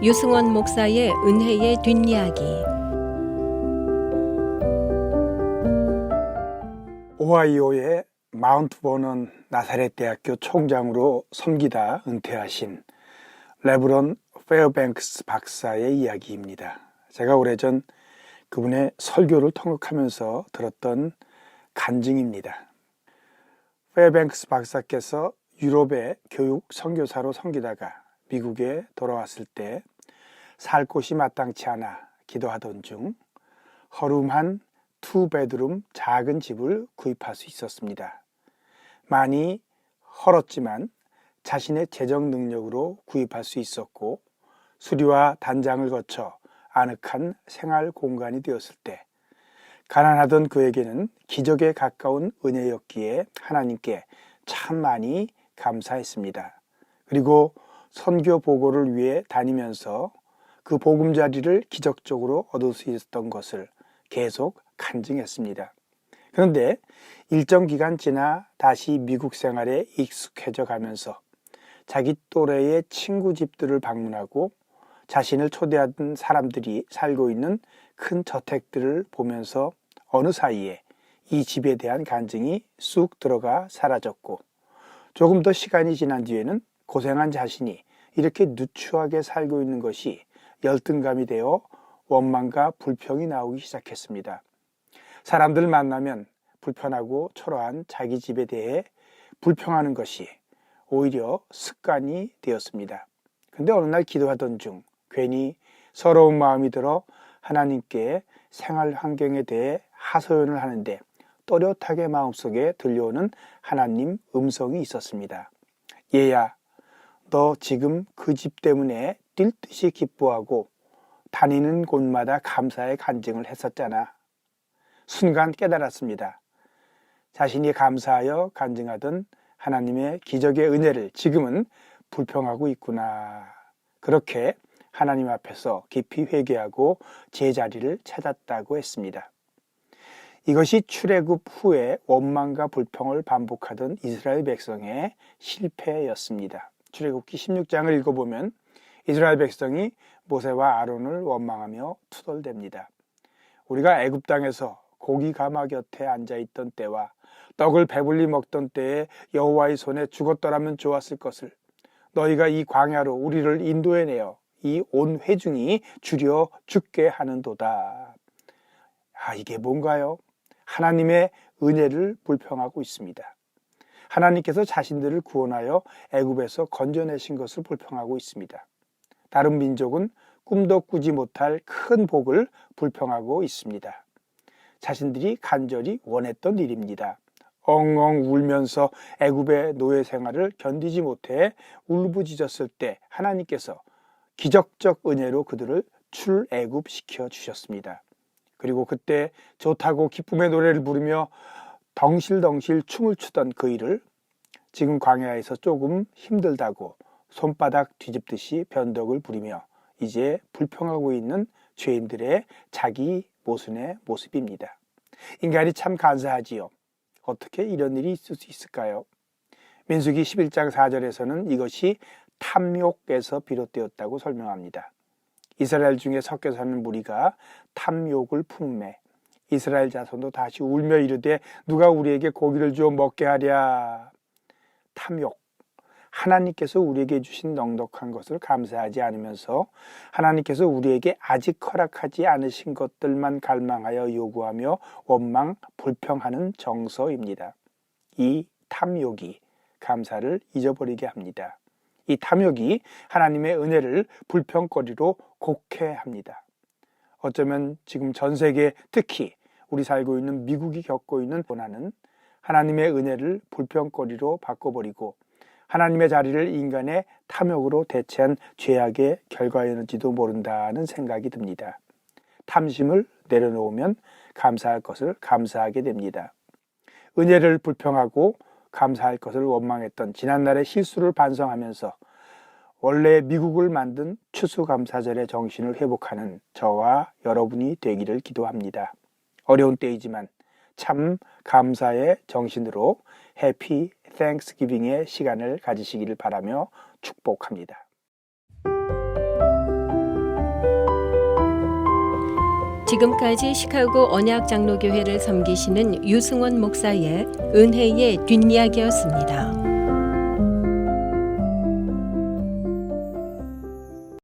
유승원 목사의 은혜의 뒷이야기. 오하이오의 마운트 버넌 나사렛 대학교 총장으로 섬기다 은퇴하신 레브론 페어뱅크스 박사의 이야기입니다. 제가 오래전 그분의 설교를 통역하면서 들었던 간증입니다. 페어뱅크스 박사께서 유럽의 교육 선교사로 섬기다가 미국에 돌아왔을 때 살 곳이 마땅치 않아 기도하던 중 허름한 투베드룸 작은 집을 구입할 수 있었습니다. 많이 헐었지만 자신의 재정 능력으로 구입할 수 있었고 수리와 단장을 거쳐 아늑한 생활 공간이 되었을 때 가난하던 그에게는 기적에 가까운 은혜였기에 하나님께 참 많이 감사했습니다. 그리고 선교 보고를 위해 다니면서 그 보금자리를 기적적으로 얻을 수 있었던 것을 계속 간증했습니다. 그런데 일정 기간 지나 다시 미국 생활에 익숙해져 가면서 자기 또래의 친구 집들을 방문하고 자신을 초대하던 사람들이 살고 있는 큰 저택들을 보면서 어느 사이에 이 집에 대한 간증이 쑥 들어가 사라졌고 조금 더 시간이 지난 뒤에는 고생한 자신이 이렇게 누추하게 살고 있는 것이 열등감이 되어 원망과 불평이 나오기 시작했습니다. 사람들 만나면 불편하고 초라한 자기 집에 대해 불평하는 것이 오히려 습관이 되었습니다. 근데 어느 날 기도하던 중 괜히 서러운 마음이 들어 하나님께 생활 환경에 대해 하소연을 하는데 또렷하게 마음속에 들려오는 하나님 음성이 있었습니다. 얘야, 너 지금 그 집 때문에 뛸 듯이 기뻐하고 다니는 곳마다 감사의 간증을 했었잖아. 순간 깨달았습니다. 자신이 감사하여 간증하던 하나님의 기적의 은혜를 지금은 불평하고 있구나. 그렇게 하나님 앞에서 깊이 회개하고 제자리를 찾았다고 했습니다. 이것이 출애굽 후에 원망과 불평을 반복하던 이스라엘 백성의 실패였습니다. 출애굽기 16장을 읽어보면 이스라엘 백성이 모세와 아론을 원망하며 투덜댑니다. 우리가 애굽 땅에서 고기 가마 곁에 앉아있던 때와 떡을 배불리 먹던 때에 여호와의 손에 죽었더라면 좋았을 것을 너희가 이 광야로 우리를 인도해내어 이 온 회중이 줄여 죽게 하는도다. 이게 뭔가요? 하나님의 은혜를 불평하고 있습니다. 하나님께서 자신들을 구원하여 애굽에서 건져내신 것을 불평하고 있습니다. 다른 민족은 꿈도 꾸지 못할 큰 복을 불평하고 있습니다. 자신들이 간절히 원했던 일입니다. 엉엉 울면서 애굽의 노예 생활을 견디지 못해 울부짖었을 때 하나님께서 기적적 은혜로 그들을 출애굽시켜 주셨습니다. 그리고 그때 좋다고 기쁨의 노래를 부르며 덩실덩실 춤을 추던 그 일을 지금 광야에서 조금 힘들다고 손바닥 뒤집듯이 변덕을 부리며 이제 불평하고 있는 죄인들의 자기 모순의 모습입니다. 인간이 참 간사하지요. 어떻게 이런 일이 있을 수 있을까요? 민수기 11장 4절에서는 이것이 탐욕에서 비롯되었다고 설명합니다. 이스라엘 중에 섞여 사는 무리가 탐욕을 품매 이스라엘 자손도 다시 울며 이르되 누가 우리에게 고기를 주어 먹게 하랴. 탐욕. 하나님께서 우리에게 주신 넉넉한 것을 감사하지 않으면서 하나님께서 우리에게 아직 허락하지 않으신 것들만 갈망하여 요구하며 원망, 불평하는 정서입니다. 이 탐욕이 감사를 잊어버리게 합니다. 이 탐욕이 하나님의 은혜를 불평거리로 곡해합니다. 어쩌면 지금 전 세계 특히 우리 살고 있는 미국이 겪고 있는 고난은 하나님의 은혜를 불평거리로 바꿔버리고 하나님의 자리를 인간의 탐욕으로 대체한 죄악의 결과였는지도 모른다는 생각이 듭니다. 탐심을 내려놓으면 감사할 것을 감사하게 됩니다. 은혜를 불평하고 감사할 것을 원망했던 지난날의 실수를 반성하면서 원래 미국을 만든 추수감사절의 정신을 회복하는 저와 여러분이 되기를 기도합니다. 어려운 때이지만 참 감사의 정신으로 해피 땡스기빙의 시간을 가지시기를 바라며 축복합니다. 지금까지 시카고 언약장로교회를 섬기시는 유승원 목사의 은혜의 뒷이야기였습니다.